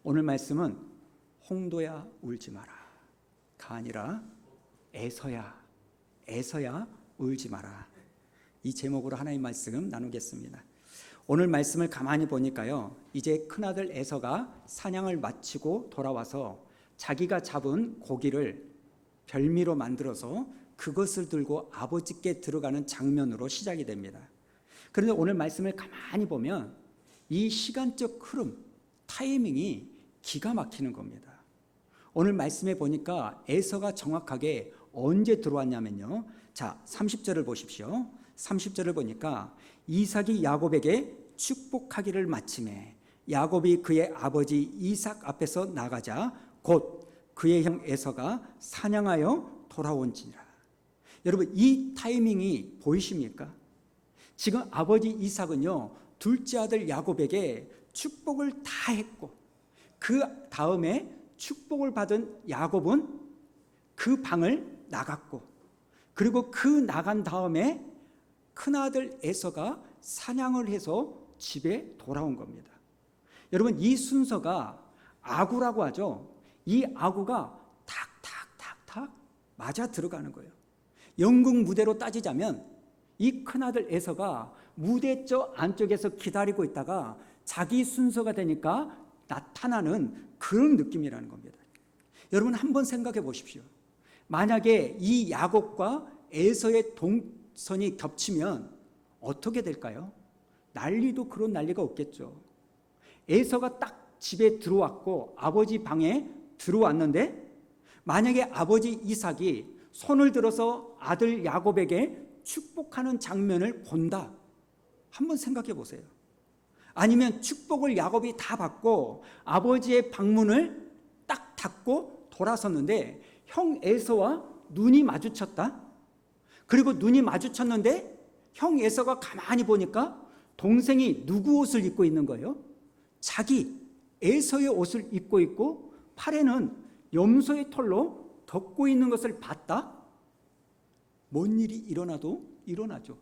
오늘 말씀은 홍도야 울지 마라가 아니라 에서야 울지 마라. 이 제목으로 하나님 말씀 나누겠습니다. 오늘 말씀을 가만히 보니까요, 이제 큰아들 에서가 사냥을 마치고 돌아와서 자기가 잡은 고기를 별미로 만들어서 그것을 들고 아버지께 들어가는 장면으로 시작이 됩니다. 그런데 오늘 말씀을 가만히 보면 이 시간적 흐름, 타이밍이 기가 막히는 겁니다. 오늘 말씀에 보니까 에서가 정확하게 언제 들어왔냐면요, 자 30절을 보십시오. 30절을 보니까 이삭이 야곱에게 축복하기를 마침에 야곱이 그의 아버지 이삭 앞에서 나가자 곧 그의 형 에서가 사냥하여 돌아온지라. 여러분, 이 타이밍이 보이십니까? 지금 아버지 이삭은요, 둘째 아들 야곱에게 축복을 다 했고, 그 다음에 축복을 받은 야곱은 그 방을 나갔고, 그리고 그 나간 다음에 큰아들 에서가 사냥을 해서 집에 돌아온 겁니다. 여러분, 이 순서가 아구라고 하죠. 이 아구가 탁탁탁탁 맞아 들어가는 거예요. 연극 무대로 따지자면 이 큰아들 에서가 무대 저 안쪽에서 기다리고 있다가 자기 순서가 되니까 나타나는 그런 느낌이라는 겁니다. 여러분, 한번 생각해 보십시오. 만약에 이 야곱과 에서의 동선이 겹치면 어떻게 될까요? 난리도 그런 난리가 없겠죠. 에서가 딱 집에 들어왔고 아버지 방에 들어왔는데, 만약에 아버지 이삭이 손을 들어서 아들 야곱에게 축복하는 장면을 본다, 한번 생각해 보세요. 아니면 축복을 야곱이 다 받고 아버지의 방문을 딱 닫고 돌아섰는데 형 에서와 눈이 마주쳤다. 그리고 눈이 마주쳤는데 형 에서가 가만히 보니까 동생이 누구 옷을 입고 있는 거예요? 자기 에서의 옷을 입고 있고 팔에는 염소의 털로 덮고 있는 것을 봤다? 뭔 일이 일어나도 일어나죠.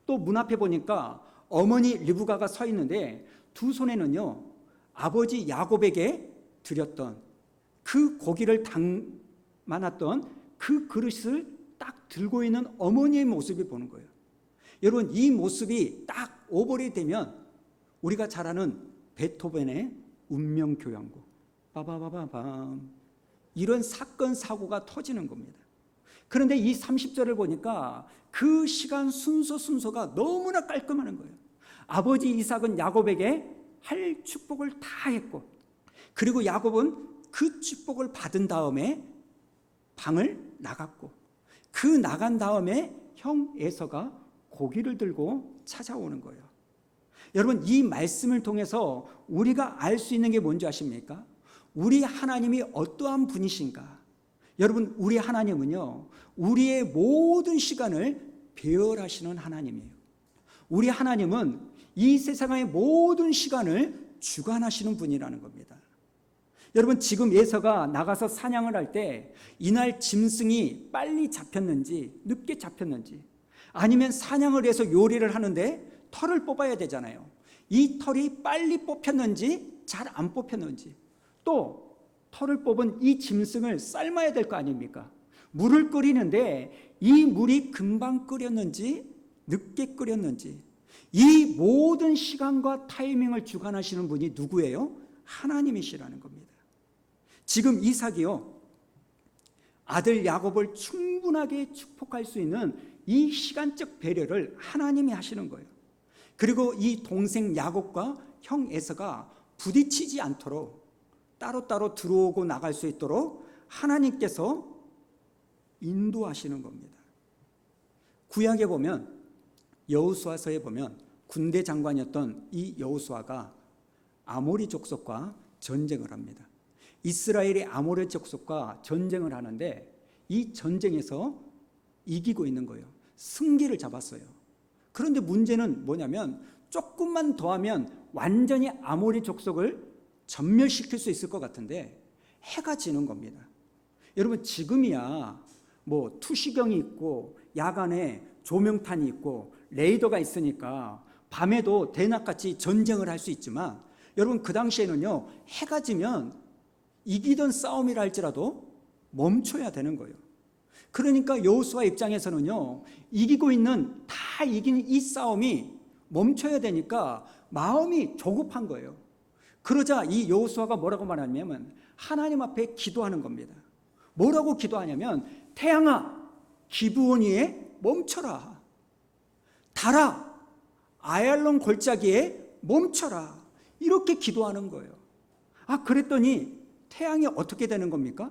또 문 앞에 보니까 어머니 리브가가 서 있는데 두 손에는요, 아버지 야곱에게 드렸던 그 고기를 담아놨던 그 그릇을 딱 들고 있는 어머니의 모습이 보는 거예요. 여러분, 이 모습이 딱 오버랩 되면 우리가 잘 아는 베토벤의 운명교향곡 빠바바바밤, 이런 사건 사고가 터지는 겁니다. 그런데 이 30절을 보니까 그 시간 순서가 너무나 깔끔한 거예요. 아버지 이삭은 야곱에게 할 축복을 다 했고, 그리고 야곱은 그 축복을 받은 다음에 방을 나갔고, 그 나간 다음에 형 에서가 고기를 들고 찾아오는 거예요. 여러분, 이 말씀을 통해서 우리가 알 수 있는 게 뭔지 아십니까? 우리 하나님이 어떠한 분이신가? 여러분, 우리 하나님은요, 우리의 모든 시간을 배열하시는 하나님이에요. 우리 하나님은 이 세상의 모든 시간을 주관하시는 분이라는 겁니다. 여러분, 지금 에서가 나가서 사냥을 할 때 이날 짐승이 빨리 잡혔는지 늦게 잡혔는지, 아니면 사냥을 해서 요리를 하는데 털을 뽑아야 되잖아요. 이 털이 빨리 뽑혔는지 잘 안 뽑혔는지, 또 털을 뽑은 이 짐승을 삶아야 될 거 아닙니까? 물을 끓이는데 이 물이 금방 끓였는지 늦게 끓였는지, 이 모든 시간과 타이밍을 주관하시는 분이 누구예요? 하나님이시라는 겁니다. 지금 이삭이요, 아들 야곱을 충분하게 축복할 수 있는 이 시간적 배려를 하나님이 하시는 거예요. 그리고 이 동생 야곱과 형 에서가 부딪히지 않도록 따로따로 들어오고 나갈 수 있도록 하나님께서 인도하시는 겁니다. 구약에 보면, 여호수아서에 보면 군대 장관이었던 이 여호수아가 아모리 족속과 전쟁을 합니다. 이스라엘이 아모리 족속과 전쟁을 하는데 이 전쟁에서 이기고 있는 거예요. 승기를 잡았어요. 그런데 문제는 뭐냐면 조금만 더 하면 완전히 아모리 족속을 전멸시킬 수 있을 것 같은데 해가 지는 겁니다. 여러분, 지금이야 뭐 투시경이 있고 야간에 조명탄이 있고 레이더가 있으니까 밤에도 대낮같이 전쟁을 할 수 있지만, 여러분 그 당시에는요, 해가 지면 이기던 싸움이라 할지라도 멈춰야 되는 거예요. 그러니까 여호수아 입장에서는요, 이기고 있는, 다 이긴 이 싸움이 멈춰야 되니까 마음이 조급한 거예요. 그러자 이 여호수아가 뭐라고 말하냐면 하나님 앞에 기도하는 겁니다. 뭐라고 기도하냐면, 태양아 기브온 위에 멈춰라, 달아 아얄론 골짜기에 멈춰라, 이렇게 기도하는 거예요. 그랬더니 태양이 어떻게 되는 겁니까?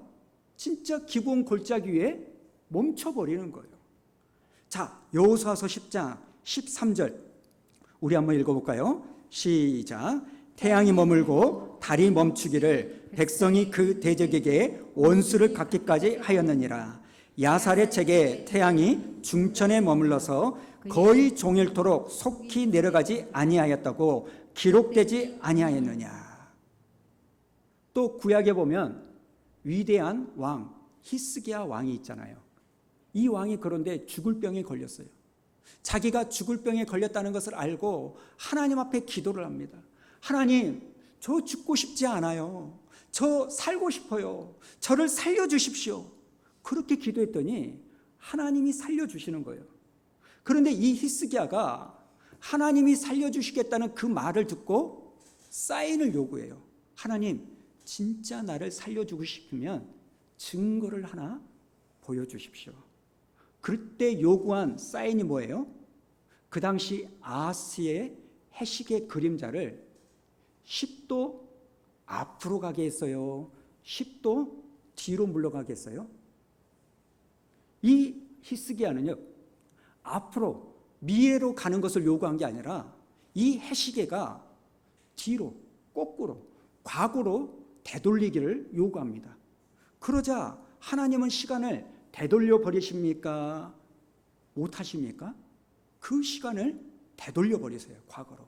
진짜 기브온 골짜기 위에 멈춰버리는 거예요. 자, 여호수아서 10장 13절 우리 한번 읽어볼까요? 시작. 태양이 머물고 달이 멈추기를 백성이 그 대적에게 원수를 갚기까지 하였느니라. 야살의 책에 태양이 중천에 머물러서 거의 종일토록 속히 내려가지 아니하였다고 기록되지 아니하였느냐. 또 구약에 보면 위대한 왕 히스기야 왕이 있잖아요. 이 왕이 그런데 죽을 병에 걸렸어요. 자기가 죽을 병에 걸렸다는 것을 알고 하나님 앞에 기도를 합니다. 하나님, 저 죽고 싶지 않아요. 저 살고 싶어요. 저를 살려주십시오. 그렇게 기도했더니 하나님이 살려주시는 거예요. 그런데 이 히스기야가 하나님이 살려주시겠다는 그 말을 듣고 사인을 요구해요. 하나님, 진짜 나를 살려주고 싶으면 증거를 하나 보여주십시오. 그때 요구한 사인이 뭐예요? 그 당시 아하스의 해식의 그림자를 10도 앞으로 가게 했어요? 10도 뒤로 물러가게 했어요? 이 히스기야는요, 앞으로 미래로 가는 것을 요구한 게 아니라 이 해시계가 뒤로, 거꾸로, 과거로 되돌리기를 요구합니다. 그러자 하나님은 시간을 되돌려 버리십니까? 못하십니까? 그 시간을 되돌려 버리세요, 과거로.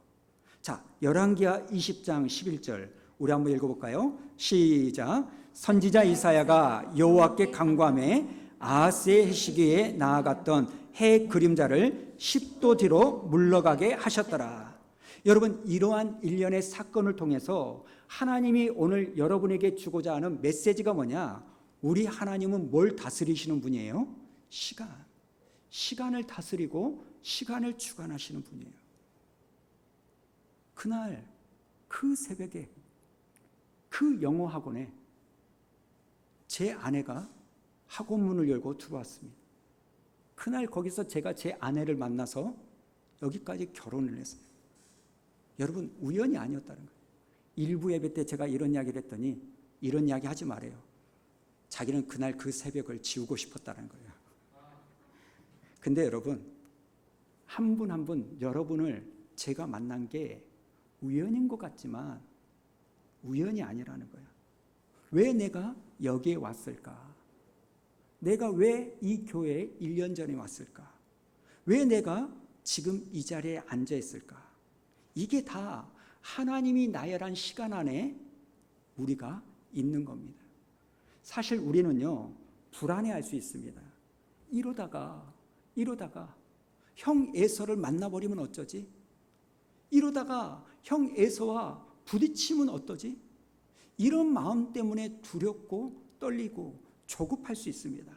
자, 열왕기하 20장 11절 우리 한번 읽어볼까요? 시작. 선지자 이사야가 여호와께 간구하며 아하스의 해시기에 나아갔던 해 그림자를 10도 뒤로 물러가게 하셨더라. 여러분, 이러한 일련의 사건을 통해서 하나님이 오늘 여러분에게 주고자 하는 메시지가 뭐냐? 우리 하나님은 뭘 다스리시는 분이에요? 시간을 다스리고 시간을 주관하시는 분이에요. 그날 그 새벽에 그 영어 학원에 제 아내가 학원 문을 열고 들어왔습니다. 그날 거기서 제가 제 아내를 만나서 여기까지 결혼을 했어요. 여러분, 우연이 아니었다는 거예요. 일부 예배 때 제가 이런 이야기를 했더니 이런 이야기 하지 말아요. 자기는 그날 그 새벽을 지우고 싶었다는 거예요. 근데 여러분, 한 분 한 분 여러분을 제가 만난 게 우연인 것 같지만 우연이 아니라는 거예요. 왜 내가 여기에 왔을까? 내가 왜 이 교회에 1년 전에 왔을까? 왜 내가 지금 이 자리에 앉아 있을까? 이게 다 하나님이 나열한 시간 안에 우리가 있는 겁니다. 사실 우리는요, 불안해할 수 있습니다. 이러다가 형 에서를 만나버리면 어쩌지? 이러다가 형 에서와 부딪히면 어떠지? 이런 마음 때문에 두렵고 떨리고 조급할 수 있습니다.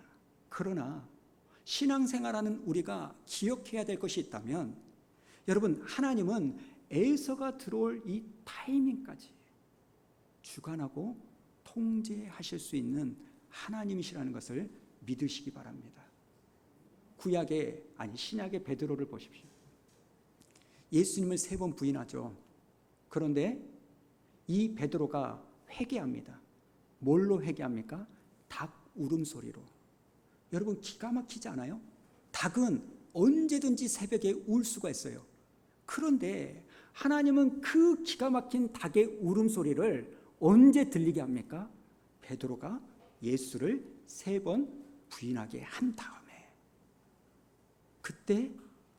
그러나 신앙생활하는 우리가 기억해야 될 것이 있다면, 여러분, 하나님은 에서가 들어올 이 타이밍까지 주관하고 통제하실 수 있는 하나님이시라는 것을 믿으시기 바랍니다. 신약의 베드로를 보십시오. 예수님을 3번 부인하죠. 그런데 이 베드로가 회개합니다. 뭘로 회개합니까? 닭 울음소리로. 여러분, 기가 막히지 않아요? 닭은 언제든지 새벽에 울 수가 있어요. 그런데 하나님은 그 기가 막힌 닭의 울음소리를 언제 들리게 합니까? 베드로가 예수를 3번 부인하게 한 다음에 그때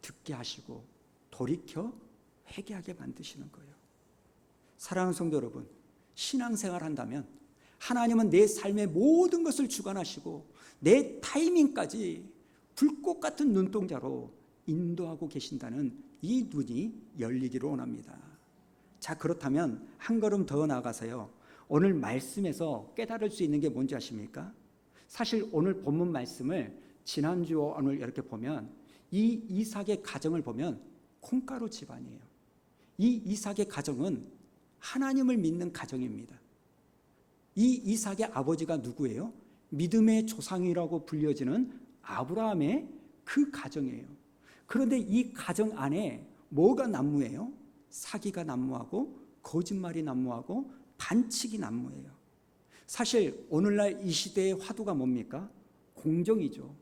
듣게 하시고 돌이켜 회개하게 만드시는 거예요. 사랑하는 성도 여러분, 신앙생활 한다면 하나님은 내 삶의 모든 것을 주관하시고 내 타이밍까지 불꽃 같은 눈동자로 인도하고 계신다는 이 눈이 열리기를 원합니다. 자, 그렇다면 한 걸음 더 나아가서요, 오늘 말씀에서 깨달을 수 있는 게 뭔지 아십니까? 사실 오늘 본문 말씀을 지난주와 오늘 이렇게 보면 이 이삭의 가정을 보면 콩가루 집안이에요. 이 이삭의 가정은 하나님을 믿는 가정입니다. 이 이삭의 아버지가 누구예요? 믿음의 조상이라고 불려지는 아브라함의 그 가정이에요. 그런데 이 가정 안에 뭐가 난무해요? 사기가 난무하고 거짓말이 난무하고 반칙이 난무해요. 사실 오늘날 이 시대의 화두가 뭡니까? 공정이죠.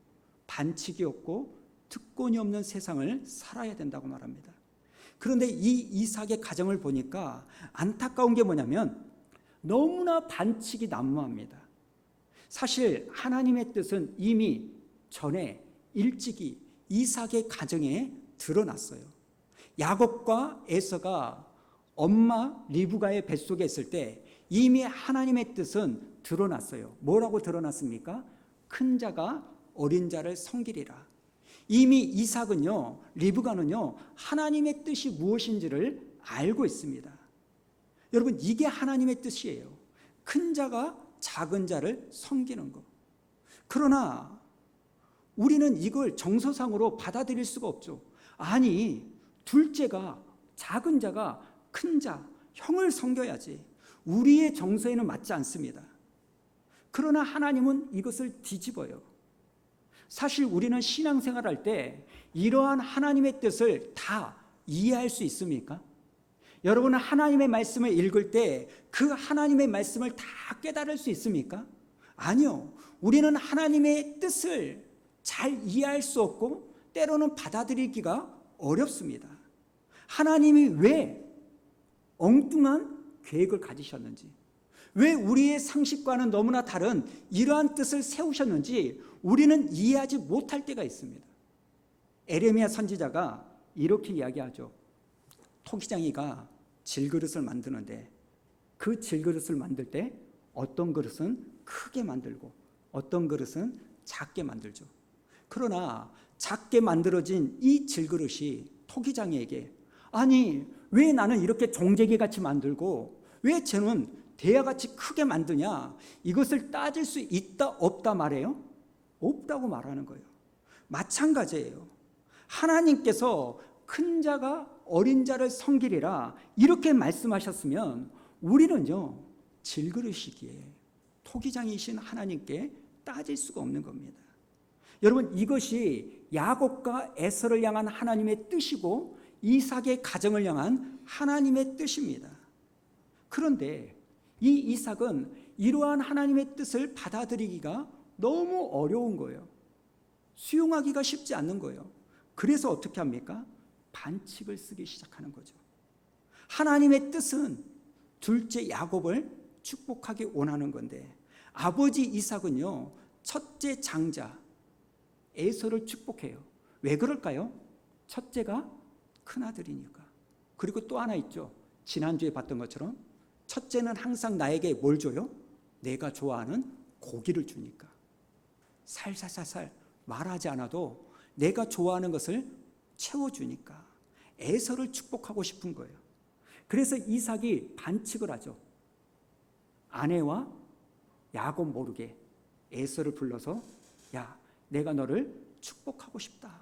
반칙이 없고 특권이 없는 세상을 살아야 된다고 말합니다. 그런데 이 이삭의 가정을 보니까 안타까운 게 뭐냐면 너무나 반칙이 난무합니다. 사실 하나님의 뜻은 이미 전에 일찍이 이삭의 가정에 드러났어요. 야곱과 에서가 엄마 리브가의 뱃속에 있을 때 이미 하나님의 뜻은 드러났어요. 뭐라고 드러났습니까? 큰 자가 어린 자를 섬기리라. 이미 이삭은요, 리브가는요, 하나님의 뜻이 무엇인지를 알고 있습니다. 여러분, 이게 하나님의 뜻이에요. 큰 자가 작은 자를 섬기는 것. 그러나 우리는 이걸 정서상으로 받아들일 수가 없죠. 아니, 둘째가, 작은 자가 큰 자, 형을 섬겨야지. 우리의 정서에는 맞지 않습니다. 그러나 하나님은 이것을 뒤집어요. 사실 우리는 신앙생활할 때 이러한 하나님의 뜻을 다 이해할 수 있습니까? 여러분은 하나님의 말씀을 읽을 때 그 하나님의 말씀을 다 깨달을 수 있습니까? 아니요. 우리는 하나님의 뜻을 잘 이해할 수 없고 때로는 받아들이기가 어렵습니다. 하나님이 왜 엉뚱한 계획을 가지셨는지, 왜 우리의 상식과는 너무나 다른 이러한 뜻을 세우셨는지 우리는 이해하지 못할 때가 있습니다. 에레미야 선지자가 이렇게 이야기하죠. 토기장이가 질그릇을 만드는데 그 질그릇을 만들 때 어떤 그릇은 크게 만들고 어떤 그릇은 작게 만들죠. 그러나 작게 만들어진 이 질그릇이 토기장이에게, 아니 왜 나는 이렇게 종재기같이 만들고 왜 쟤는 대야같이 크게 만드냐, 이것을 따질 수 있다 없다 말해요? 없다고 말하는 거예요. 마찬가지예요. 하나님께서 큰 자가 어린 자를 섬기리라 이렇게 말씀하셨으면 우리는요, 질그릇이기에 토기장이신 하나님께 따질 수가 없는 겁니다. 여러분, 이것이 야곱과 에서를 향한 하나님의 뜻이고 이삭의 가정을 향한 하나님의 뜻입니다. 그런데 이 이삭은 이러한 하나님의 뜻을 받아들이기가 너무 어려운 거예요. 수용하기가 쉽지 않는 거예요. 그래서 어떻게 합니까? 반칙을 쓰기 시작하는 거죠. 하나님의 뜻은 둘째 야곱을 축복하기 원하는 건데 아버지 이삭은요, 첫째 장자 에서를 축복해요. 왜 그럴까요? 첫째가 큰아들이니까. 그리고 또 하나 있죠. 지난주에 봤던 것처럼 첫째는 항상 나에게 뭘 줘요? 내가 좋아하는 고기를 주니까. 살살살살 말하지 않아도 내가 좋아하는 것을 채워주니까 에서를 축복하고 싶은 거예요. 그래서 이삭이 반칙을 하죠. 아내와 야곱 모르게 에서를 불러서, 야, 내가 너를 축복하고 싶다.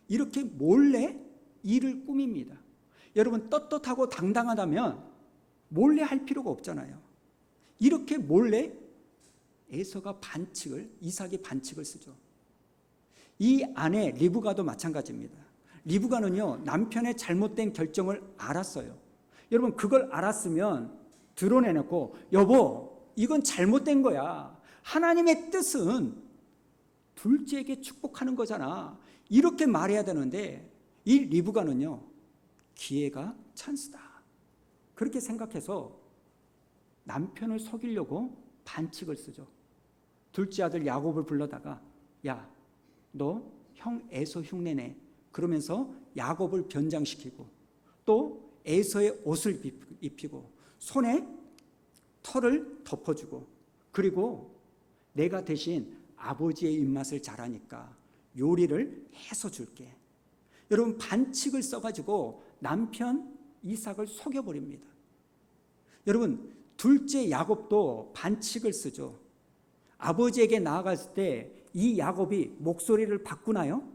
이렇게 몰래 일을 꾸밉니다. 여러분, 떳떳하고 당당하다면 몰래 할 필요가 없잖아요. 이렇게 몰래 에서가 이삭이 반칙을 쓰죠. 이 아내 리브가도 마찬가지입니다. 리브가는요, 남편의 잘못된 결정을 알았어요. 여러분, 그걸 알았으면 드러내놓고, 여보, 이건 잘못된 거야. 하나님의 뜻은 둘째에게 축복하는 거잖아. 이렇게 말해야 되는데 이 리브가는요, 기회가 찬스다. 그렇게 생각해서 남편을 속이려고 반칙을 쓰죠. 둘째 아들 야곱을 불러다가, 야, 너 형 에서 흉내내. 그러면서 야곱을 변장시키고 또 에서의 옷을 입히고 손에 털을 덮어주고, 그리고 내가 대신 아버지의 입맛을 잘 아니까 요리를 해서 줄게. 여러분, 반칙을 써가지고 남편 이삭을 속여버립니다. 여러분, 둘째 야곱도 반칙을 쓰죠. 아버지에게 나아갔을 때 이 야곱이 목소리를 바꾸나요?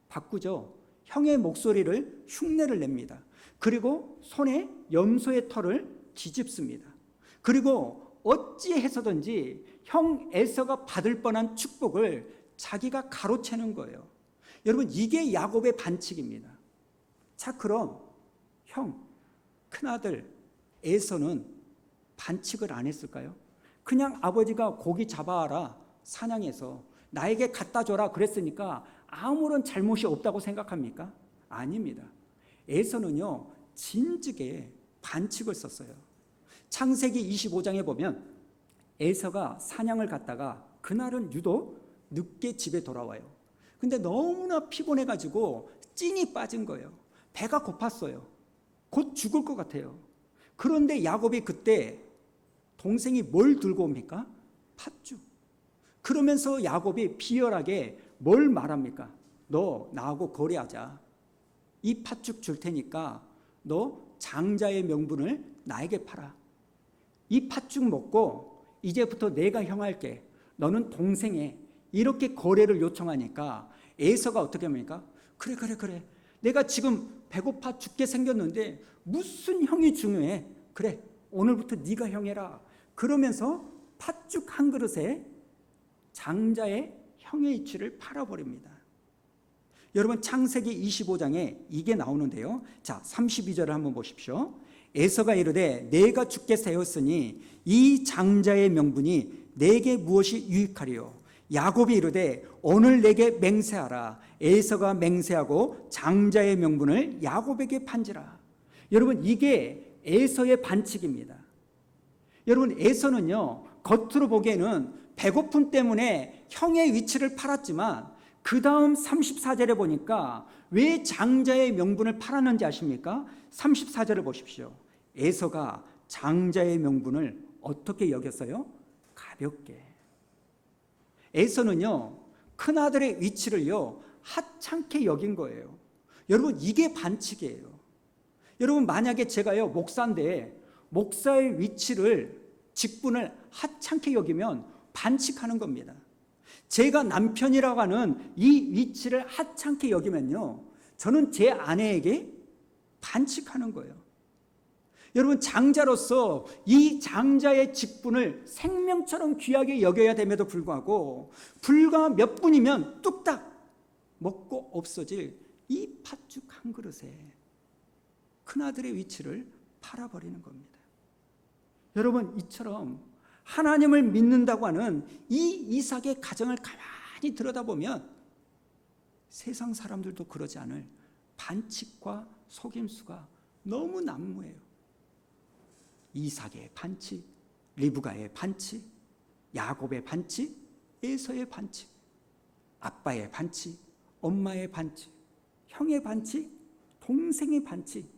바꾸죠. 형의 목소리를 흉내를 냅니다. 그리고 손에 염소의 털을 뒤집습니다. 그리고 어찌해서든지 형 에서가 받을 뻔한 축복을 자기가 가로채는 거예요. 여러분, 이게 야곱의 반칙입니다. 자, 그럼 형, 큰아들 에서는 반칙을 안 했을까요? 그냥 아버지가 고기 잡아와라, 사냥해서 나에게 갖다 줘라 그랬으니까 아무런 잘못이 없다고 생각합니까? 아닙니다. 에서는요, 진즉에 반칙을 썼어요. 창세기 25장에 보면 에서가 사냥을 갔다가 그날은 유독 늦게 집에 돌아와요. 근데 너무나 피곤해가지고 찐이 빠진 거예요. 배가 고팠어요. 곧 죽을 것 같아요. 그런데 야곱이 그때 동생이 뭘 들고 옵니까? 팥죽. 그러면서 야곱이 비열하게 뭘 말합니까? 너 나하고 거래하자. 이 팥죽 줄 테니까 너 장자의 명분을 나에게 팔아. 이 팥죽 먹고 이제부터 내가 형할게. 너는 동생에. 이렇게 거래를 요청하니까 에서가 어떻게 합니까? 그래. 내가 지금 배고파 죽게 생겼는데 무슨 형이 중요해. 그래, 오늘부터 네가 형해라. 그러면서 팥죽 한 그릇에 장자의 형의 이치를 팔아버립니다. 여러분, 창세기 25장에 이게 나오는데요. 자, 32절을 한번 보십시오. 에서가 이르되 내가 주께 세웠으니 이 장자의 명분이 내게 무엇이 유익하리요? 야곱이 이르되 오늘 내게 맹세하라. 에서가 맹세하고 장자의 명분을 야곱에게 판지라. 여러분, 이게 에서의 반칙입니다. 여러분, 에서는요, 겉으로 보기에는 배고픔 때문에 형의 위치를 팔았지만 그 다음 34절에 보니까 왜 장자의 명분을 팔았는지 아십니까? 34절을 보십시오. 에서가 장자의 명분을 어떻게 여겼어요? 가볍게. 에서는요, 큰아들의 위치를요, 하찮게 여긴 거예요. 여러분, 이게 반칙이에요. 여러분, 만약에 제가요, 목사인데 목사의 위치를, 직분을 하찮게 여기면 반칙하는 겁니다. 제가 남편이라고 하는 이 위치를 하찮게 여기면요, 저는 제 아내에게 반칙하는 거예요. 여러분, 장자로서 이 장자의 직분을 생명처럼 귀하게 여겨야 됨에도 불구하고 불과 몇 분이면 뚝딱 먹고 없어질 이 팥죽 한 그릇에 큰아들의 위치를 팔아버리는 겁니다. 여러분, 이처럼 하나님을 믿는다고 하는 이 이삭의 가정을 가만히 들여다보면 세상 사람들도 그러지 않을 반칙과 속임수가 너무 난무해요. 이삭의 반칙, 리브가의 반칙, 야곱의 반칙, 에서의 반칙, 아빠의 반칙, 엄마의 반칙, 형의 반칙, 동생의 반칙.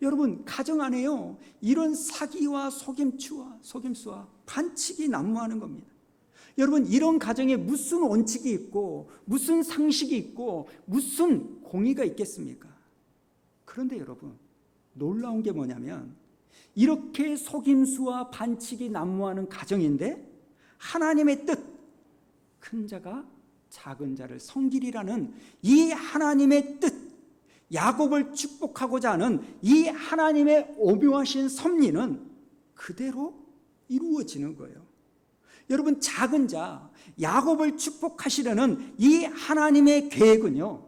여러분, 가정 안에요, 이런 사기와 속임수와 반칙이 난무하는 겁니다. 여러분, 이런 가정에 무슨 원칙이 있고 무슨 상식이 있고 무슨 공의가 있겠습니까? 그런데 여러분, 놀라운 게 뭐냐면 이렇게 속임수와 반칙이 난무하는 가정인데 하나님의 뜻, 큰 자가 작은 자를 섬기리라는 이 하나님의 뜻, 야곱을 축복하고자 하는 이 하나님의 오묘하신 섭리는 그대로 이루어지는 거예요. 여러분, 작은 자 야곱을 축복하시려는 이 하나님의 계획은요,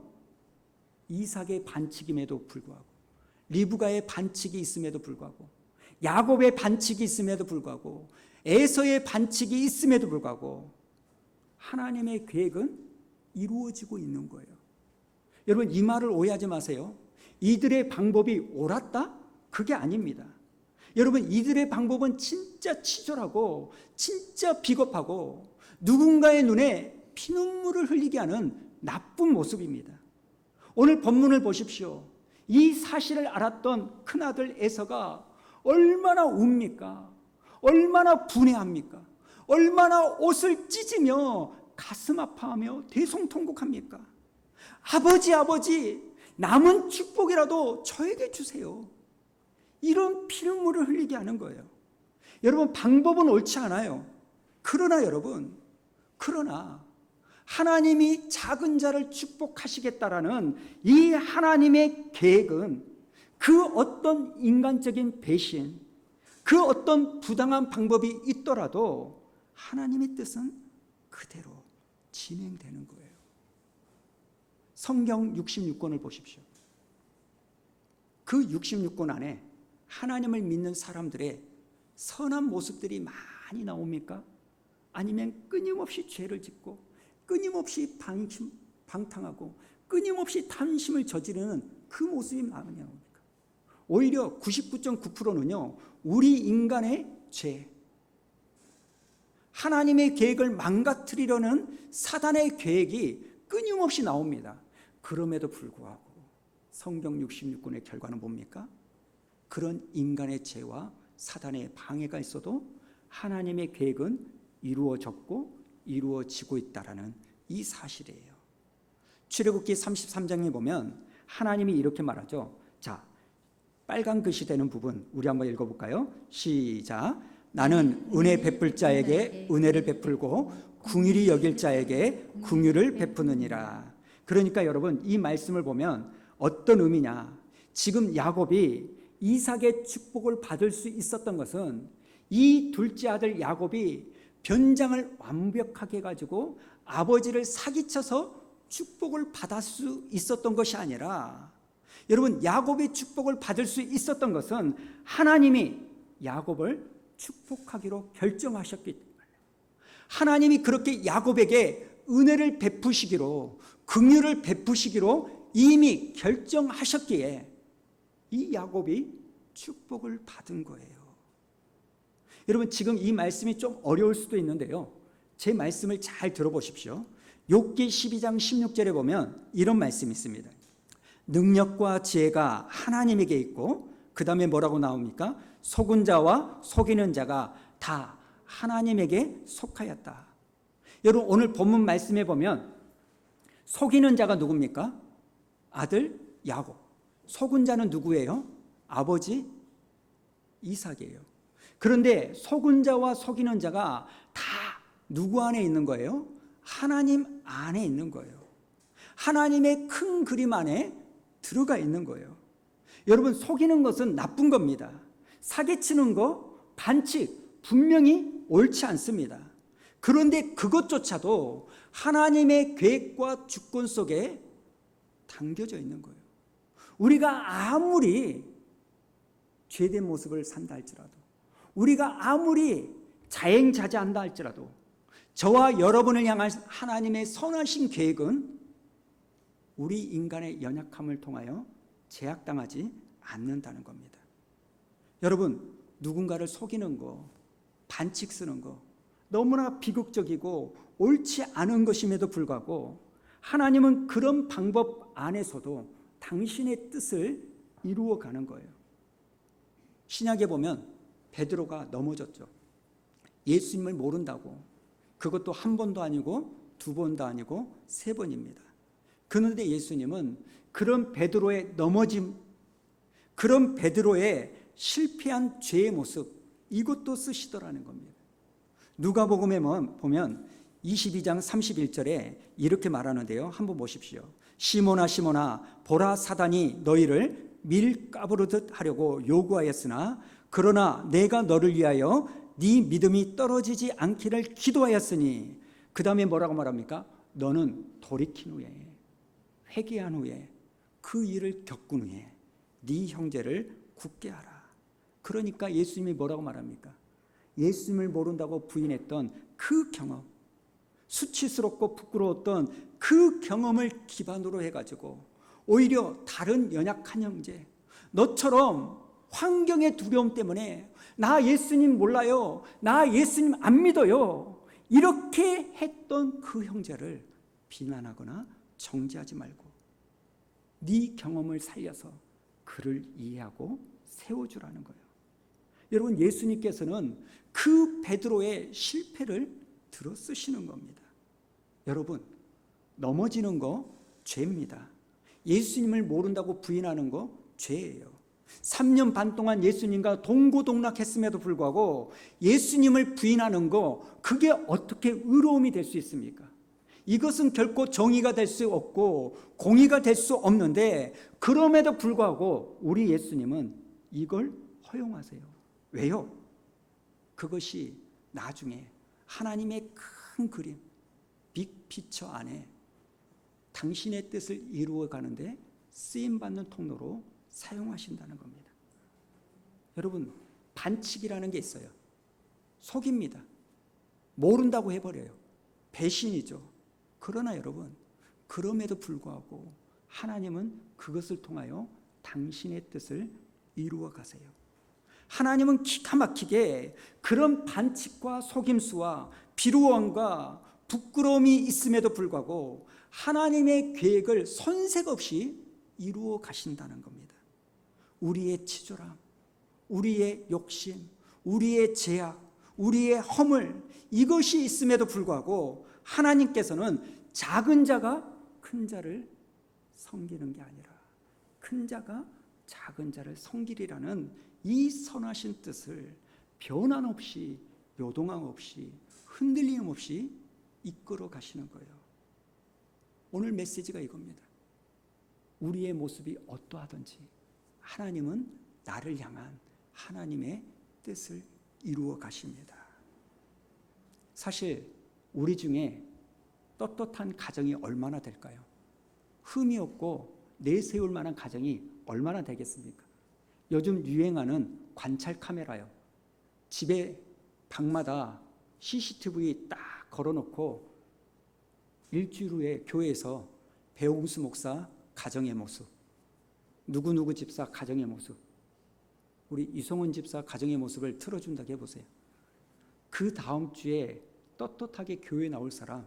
이삭의 반칙임에도 불구하고, 리브가의 반칙이 있음에도 불구하고, 야곱의 반칙이 있음에도 불구하고, 에서의 반칙이 있음에도 불구하고 하나님의 계획은 이루어지고 있는 거예요. 여러분, 이 말을 오해하지 마세요. 이들의 방법이 옳았다? 그게 아닙니다. 여러분, 이들의 방법은 진짜 치졸하고 진짜 비겁하고 누군가의 눈에 피눈물을 흘리게 하는 나쁜 모습입니다. 오늘 본문을 보십시오. 이 사실을 알았던 큰아들 에서가 얼마나 웁니까? 얼마나 분해합니까? 얼마나 옷을 찢으며 가슴 아파하며 대성통곡합니까? 아버지, 남은 축복이라도 저에게 주세요. 이런 피눈물을 흘리게 하는 거예요. 여러분, 방법은 옳지 않아요. 그러나 여러분, 그러나 하나님이 작은 자를 축복하시겠다라는 이 하나님의 계획은 그 어떤 인간적인 배신, 그 어떤 부당한 방법이 있더라도 하나님의 뜻은 그대로 진행되는 거예요. 성경 66권을 보십시오. 그 66권 안에 하나님을 믿는 사람들의 선한 모습들이 많이 나옵니까? 아니면 끊임없이 죄를 짓고 끊임없이 방탕하고 끊임없이 탐심을 저지르는 그 모습이 많이 나옵니까? 오히려 99.9%는요 우리 인간의 죄, 하나님의 계획을 망가뜨리려는 사단의 계획이 끊임없이 나옵니다. 그럼에도 불구하고 성경 66권의 결과는 뭡니까? 그런 인간의 죄와 사단의 방해가 있어도 하나님의 계획은 이루어졌고 이루어지고 있다라는 이 사실이에요. 출애굽기 33장에 보면 하나님이 이렇게 말하죠. 자, 빨간 글씨 되는 부분 우리 한번 읽어볼까요? 시작. 나는 은혜 베풀 자에게 은혜를 베풀고 긍휼히 여길 자에게 긍휼을 베푸느니라. 그러니까 여러분, 이 말씀을 보면 어떤 의미냐? 지금 야곱이 이삭의 축복을 받을 수 있었던 것은 이 둘째 아들 야곱이 변장을 완벽하게 가지고 아버지를 사기쳐서 축복을 받을 수 있었던 것이 아니라, 여러분, 야곱이 축복을 받을 수 있었던 것은 하나님이 야곱을 축복하기로 결정하셨기 때문에, 하나님이 그렇게 야곱에게 은혜를 베푸시기로, 긍휼을 베푸시기로 이미 결정하셨기에 이 야곱이 축복을 받은 거예요. 여러분, 지금 이 말씀이 좀 어려울 수도 있는데요, 제 말씀을 잘 들어보십시오. 욥기 12장 16절에 보면 이런 말씀이 있습니다. 능력과 지혜가 하나님에게 있고, 그 다음에 뭐라고 나옵니까? 속은 자와 속이는 자가 다 하나님에게 속하였다. 여러분, 오늘 본문 말씀에 보면 속이는 자가 누굽니까? 아들 야곱. 속은 자는 누구예요? 아버지 이삭이에요. 그런데 속은 자와 속이는 자가 다 누구 안에 있는 거예요? 하나님 안에 있는 거예요. 하나님의 큰 그림 안에 들어가 있는 거예요. 여러분, 속이는 것은 나쁜 겁니다. 사기치는 거, 반칙, 분명히 옳지 않습니다. 그런데 그것조차도 하나님의 계획과 주권 속에 담겨져 있는 거예요. 우리가 아무리 죄된 모습을 산다 할지라도, 우리가 아무리 자행자제한다 할지라도, 저와 여러분을 향한 하나님의 선하신 계획은 우리 인간의 연약함을 통하여 제약당하지 않는다는 겁니다. 여러분, 누군가를 속이는 거, 반칙 쓰는 거 너무나 비극적이고 옳지 않은 것임에도 불구하고 하나님은 그런 방법 안에서도 당신의 뜻을 이루어가는 거예요. 신약에 보면 베드로가 넘어졌죠. 예수님을 모른다고. 그것도 한 번도 아니고 두 번도 아니고 세 번입니다. 그런데 예수님은 그런 베드로의 넘어짐, 그런 베드로의 실패한 죄의 모습, 이것도 쓰시더라는 겁니다. 누가복음에 보면 22장 31절에 이렇게 말하는데요, 한번 보십시오. 시몬아 시몬아, 보라, 사단이 너희를 밀가부르듯 하려고 요구하였으나 그러나 내가 너를 위하여 네 믿음이 떨어지지 않기를 기도하였으니, 그 다음에 뭐라고 말합니까? 너는 돌이킨 후에, 회개한 후에, 그 일을 겪은 후에 네 형제를 굳게 하라. 그러니까 예수님이 뭐라고 말합니까? 예수님을 모른다고 부인했던 그 경험, 수치스럽고 부끄러웠던 그 경험을 기반으로 해가지고 오히려 다른 연약한 형제, 너처럼 환경의 두려움 때문에 나 예수님 몰라요, 나 예수님 안 믿어요, 이렇게 했던 그 형제를 비난하거나 정죄하지 말고 네 경험을 살려서 그를 이해하고 세워주라는 거예요. 여러분, 예수님께서는 그 베드로의 실패를 들어 쓰시는 겁니다. 여러분, 넘어지는 거 죄입니다. 예수님을 모른다고 부인하는 거 죄예요. 3년 반 동안 예수님과 동고동락했음에도 불구하고 예수님을 부인하는 거, 그게 어떻게 의로움이 될 수 있습니까? 이것은 결코 정의가 될 수 없고 공의가 될 수 없는데, 그럼에도 불구하고 우리 예수님은 이걸 허용하세요. 왜요? 그것이 나중에 하나님의 큰 그림, 빅피처 안에 당신의 뜻을 이루어 가는데 쓰임받는 통로로 사용하신다는 겁니다. 여러분, 반칙이라는 게 있어요. 속입니다. 모른다고 해버려요. 배신이죠. 그러나 여러분, 그럼에도 불구하고 하나님은 그것을 통하여 당신의 뜻을 이루어 가세요. 하나님은 기가 막히게 그런 반칙과 속임수와 비루함과 부끄러움이 있음에도 불구하고 하나님의 계획을 손색 없이 이루어 가신다는 겁니다. 우리의 치졸함, 우리의 욕심, 우리의 제약, 우리의 허물, 이것이 있음에도 불구하고 하나님께서는 작은 자가 큰 자를 섬기는 게 아니라 큰 자가 작은 자를 섬기리라는 이 선하신 뜻을 변함 없이, 요동함 없이, 흔들림 없이 이끌어 가시는 거예요. 오늘 메시지가 이겁니다. 우리의 모습이 어떠하든지 하나님은 나를 향한 하나님의 뜻을 이루어 가십니다. 사실 우리 중에 떳떳한 가정이 얼마나 될까요? 흠이 없고 내세울 만한 가정이 얼마나 되겠습니까? 요즘 유행하는 관찰 카메라요. 집에 방마다 CCTV 딱 걸어놓고 일주일 후에 교회에서 배홍수 목사 가정의 모습, 누구누구 집사 가정의 모습, 우리 이송원 집사 가정의 모습을 틀어준다고 해보세요. 그 다음 주에 떳떳하게 교회 나올 사람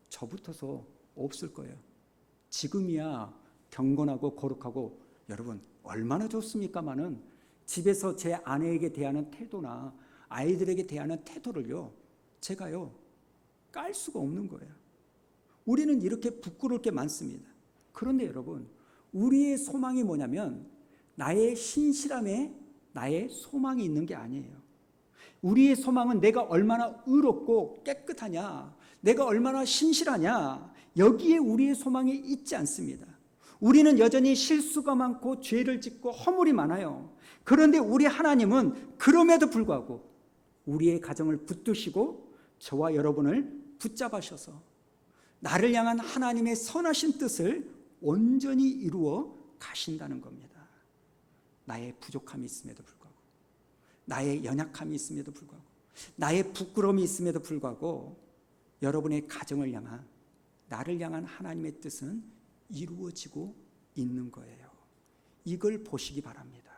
저부터서 없을 거예요. 지금이야 경건하고 거룩하고, 여러분 얼마나 좋습니까마는 집에서 제 아내에게 대하는 태도나 아이들에게 대하는 태도를요, 제가요 깔 수가 없는 거예요. 우리는 이렇게 부끄러울 게 많습니다. 그런데 여러분, 우리의 소망이 뭐냐면 나의 신실함에 나의 소망이 있는 게 아니에요. 우리의 소망은 내가 얼마나 의롭고 깨끗하냐, 내가 얼마나 신실하냐, 여기에 우리의 소망이 있지 않습니다. 우리는 여전히 실수가 많고 죄를 짓고 허물이 많아요. 그런데 우리 하나님은 그럼에도 불구하고 우리의 가정을 붙드시고 저와 여러분을 붙잡으셔서 나를 향한 하나님의 선하신 뜻을 온전히 이루어 가신다는 겁니다. 나의 부족함이 있음에도 불구하고, 나의 연약함이 있음에도 불구하고, 나의 부끄러움이 있음에도 불구하고 여러분의 가정을 향한, 나를 향한 하나님의 뜻은 이루어지고 있는 거예요. 이걸 보시기 바랍니다.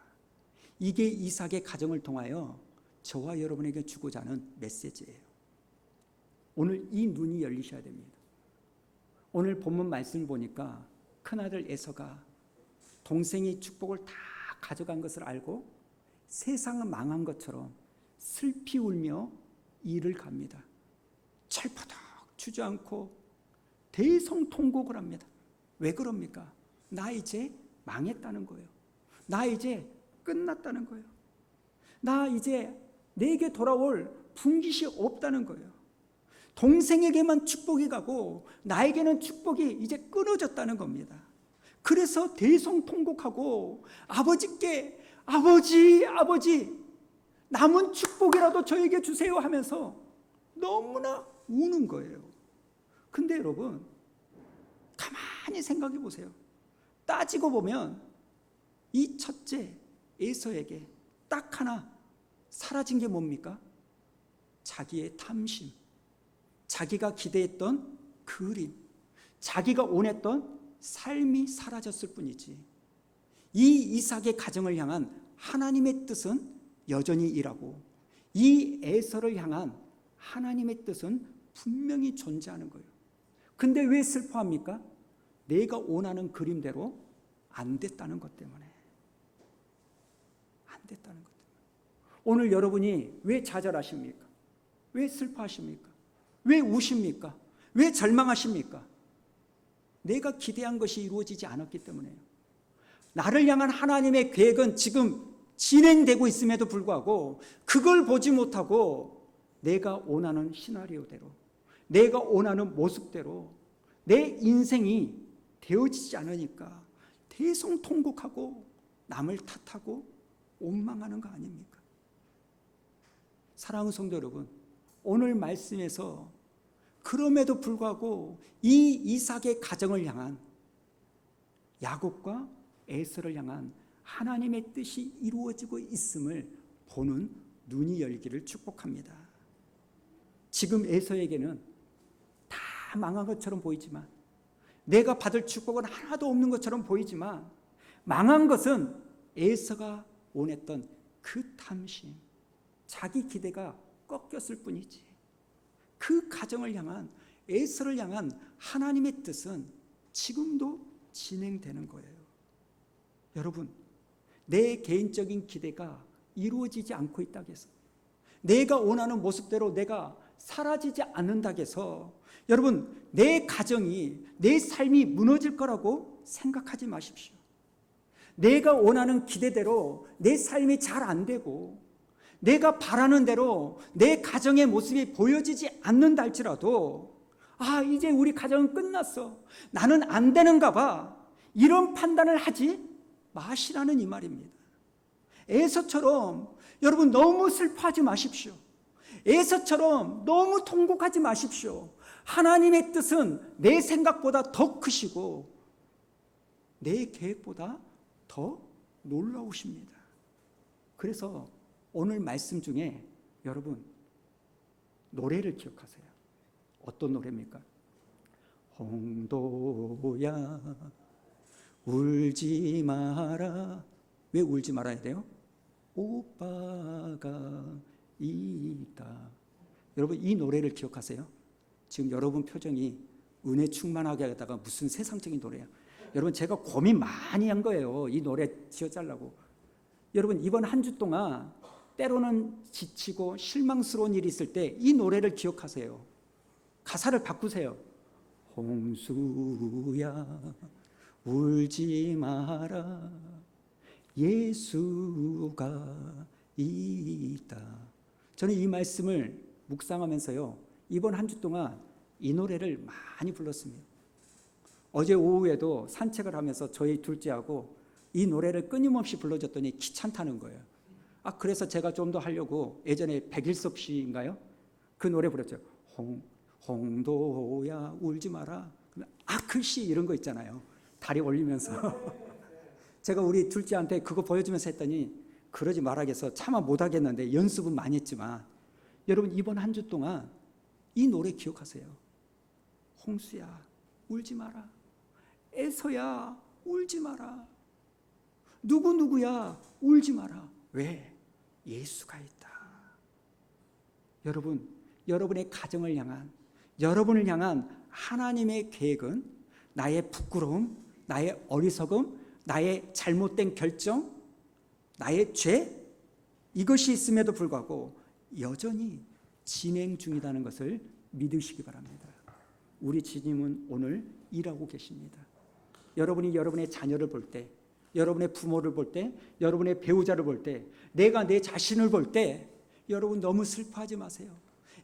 이게 이삭의 가정을 통하여 저와 여러분에게 주고자 하는 메시지예요. 오늘 이 눈이 열리셔야 됩니다. 오늘 본문 말씀을 보니까 큰아들 에서가 동생이 축복을 다 가져간 것을 알고 세상은 망한 것처럼 슬피 울며 일을 갑니다. 철퍼덕 주저앉고 대성통곡을 합니다. 왜 그럽니까? 나 이제 망했다는 거예요. 나 이제 끝났다는 거예요. 나 이제 내게 돌아올 분깃이 없다는 거예요. 동생에게만 축복이 가고 나에게는 축복이 이제 끊어졌다는 겁니다. 그래서 대성통곡하고 아버지께 아버지 남은 축복이라도 저에게 주세요 하면서 너무나 우는 거예요. 근데 여러분, 가만히 생각해 보세요. 따지고 보면 이 첫째 에서에게 딱 하나 사라진 게 뭡니까? 자기의 탐심, 자기가 기대했던 그림, 자기가 원했던 삶이 사라졌을 뿐이지, 이 이삭의 가정을 향한 하나님의 뜻은 여전히 일하고 이 에서를 향한 하나님의 뜻은 분명히 존재하는 거예요. 근데 왜 슬퍼합니까? 내가 원하는 그림대로 안 됐다는 것 때문에. 안 됐다는 것 때문에. 오늘 여러분이 왜 좌절하십니까? 왜 슬퍼하십니까? 왜 우십니까? 왜 절망하십니까? 내가 기대한 것이 이루어지지 않았기 때문에요. 나를 향한 하나님의 계획은 지금 진행되고 있음에도 불구하고 그걸 보지 못하고 내가 원하는 시나리오대로, 내가 원하는 모습대로 내 인생이 되어지지 않으니까 대성통곡하고 남을 탓하고 원망하는 거 아닙니까? 사랑하는 성도 여러분, 오늘 말씀에서 그럼에도 불구하고 이 이삭의 가정을 향한, 야곱과 에서를 향한 하나님의 뜻이 이루어지고 있음을 보는 눈이 열기를 축복합니다. 지금 에서에게는 다 망한 것처럼 보이지만, 내가 받을 축복은 하나도 없는 것처럼 보이지만, 망한 것은 에서가 원했던 그 탐심, 자기 기대가 꺾였을 뿐이지, 그 가정을 향한, 에서를 향한 하나님의 뜻은 지금도 진행되는 거예요. 여러분, 내 개인적인 기대가 이루어지지 않고 있다고 해서, 내가 원하는 모습대로 내가 사라지지 않는다고 해서 여러분, 내 가정이, 내 삶이 무너질 거라고 생각하지 마십시오. 내가 원하는 기대대로 내 삶이 잘 안 되고, 내가 바라는 대로 내 가정의 모습이 보여지지 않는다 할지라도, 이제 우리 가정은 끝났어, 나는 안 되는가 봐, 이런 판단을 하지 마시라는 이 말입니다. 에서처럼 여러분 너무 슬퍼하지 마십시오. 에서처럼 너무 통곡하지 마십시오. 하나님의 뜻은 내 생각보다 더 크시고 내 계획보다 더 놀라우십니다. 그래서 오늘 말씀 중에 여러분 노래를 기억하세요. 어떤 노래입니까? 홍도야 울지 마라. 왜 울지 말아야 돼요? 오빠가 있다. 여러분 이 노래를 기억하세요? 지금 여러분 표정이 은혜 충만하게 하다가 무슨 세상적인 노래야. 여러분 제가 고민 많이 한 거예요. 이 노래 지어달라고. 여러분 이번 한 주 동안 때로는 지치고 실망스러운 일이 있을 때 이 노래를 기억하세요. 가사를 바꾸세요. 홍수야 울지 마라 예수가 있다. 저는 이 말씀을 묵상하면서요, 이번 한 주 동안 이 노래를 많이 불렀습니다. 어제 오후에도 산책을 하면서 저희 둘째하고 이 노래를 끊임없이 불러줬더니 귀찮다는 거예요. 그래서 제가 좀 더 하려고 예전에 백일섭 씨인가요? 그 노래 불렀죠. 홍도야 울지 마라. 글씨 이런 거 있잖아요. 다리 올리면서. 제가 우리 둘째한테 그거 보여주면서 했더니 그러지 말아겠어. 차마 못하겠는데 연습은 많이 했지만, 여러분 이번 한 주 동안 이 노래 기억하세요. 홍수야 울지 마라. 에서야 울지 마라. 누구누구야 울지 마라. 왜? 예수가 있다. 여러분, 여러분의 가정을 향한, 여러분을 향한 하나님의 계획은 나의 부끄러움, 나의 어리석음, 나의 잘못된 결정, 나의 죄, 이것이 있음에도 불구하고 여전히 진행 중이라는 것을 믿으시기 바랍니다. 우리 주님은 오늘 일하고 계십니다. 여러분이 여러분의 자녀를 볼 때, 여러분의 부모를 볼 때, 여러분의 배우자를 볼 때, 내가 내 자신을 볼 때, 여러분 너무 슬퍼하지 마세요.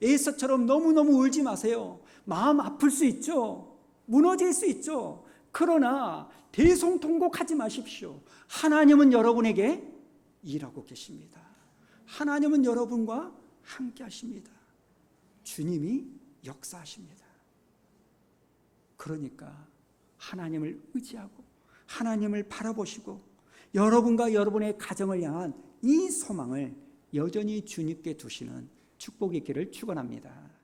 에서처럼 너무너무 울지 마세요. 마음 아플 수 있죠. 무너질 수 있죠. 그러나 대성통곡하지 마십시오. 하나님은 여러분에게 일하고 계십니다. 하나님은 여러분과 함께 하십니다. 주님이 역사하십니다. 그러니까 하나님을 의지하고 하나님을 바라보시고 여러분과 여러분의 가정을 향한 이 소망을 여전히 주님께 두시는 축복의 길을 축원합니다.